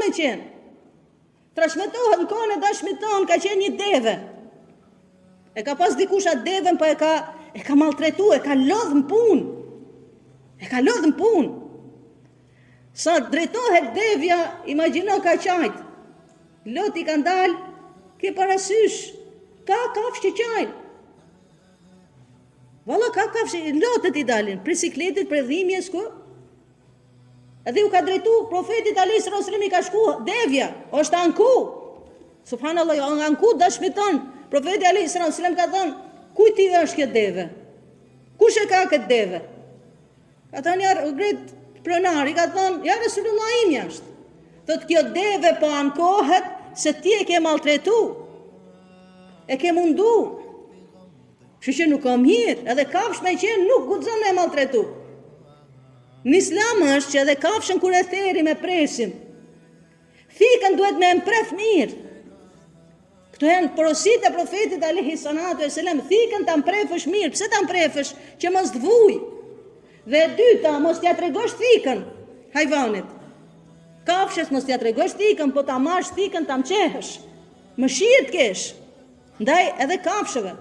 me qenë. Trashmetohet në kohën e dashmit tonë ka qenë një deve. E ka pas dikush atë devën, po e ka maltretu, e ka lodh në punë. E ka lodh në punë. Sa drejtohet devja, imagjino ka qajt. Loti ka ndalë, ke parasysh, ka kafsh që qajnë. Valla ka kafsh, lotët i dalin, për sikletit, për dhimjes, ku? Edhe u ka drejtu, profetit Alayhis Salam i ka shku, devja, është anku. Subhanallah, anku dashmiton. Profeti Alayhis Salam ka thënë, kujti është këtë deve? Kush e ka këtë deve? Ka thënë, ja gret pronari, ka thënë, ja Resulullah imi është. Thot kjo deve po ankohet se ti e ke maltretu, e ke mundu. Që nuk ka mirë, edhe kafsh me qenë nuk guxon me maltretu. Në Islam është që edhe kafshën kur e theri me presim, thikën duhet me mpref mirë. Këto janë porosit e profetit Alayhis Salam, thikën ta mprefësh mirë. Pse ta mprefësh? Që mos të vuj. Dhe e dyta, mos t'ja tregosh thikën hajvanit. Kafshës mos t'ja tregosh thikën, po ta marrësh thikën ta mqehësh. Mëshirë t'kesh ndaj edhe kafshëve.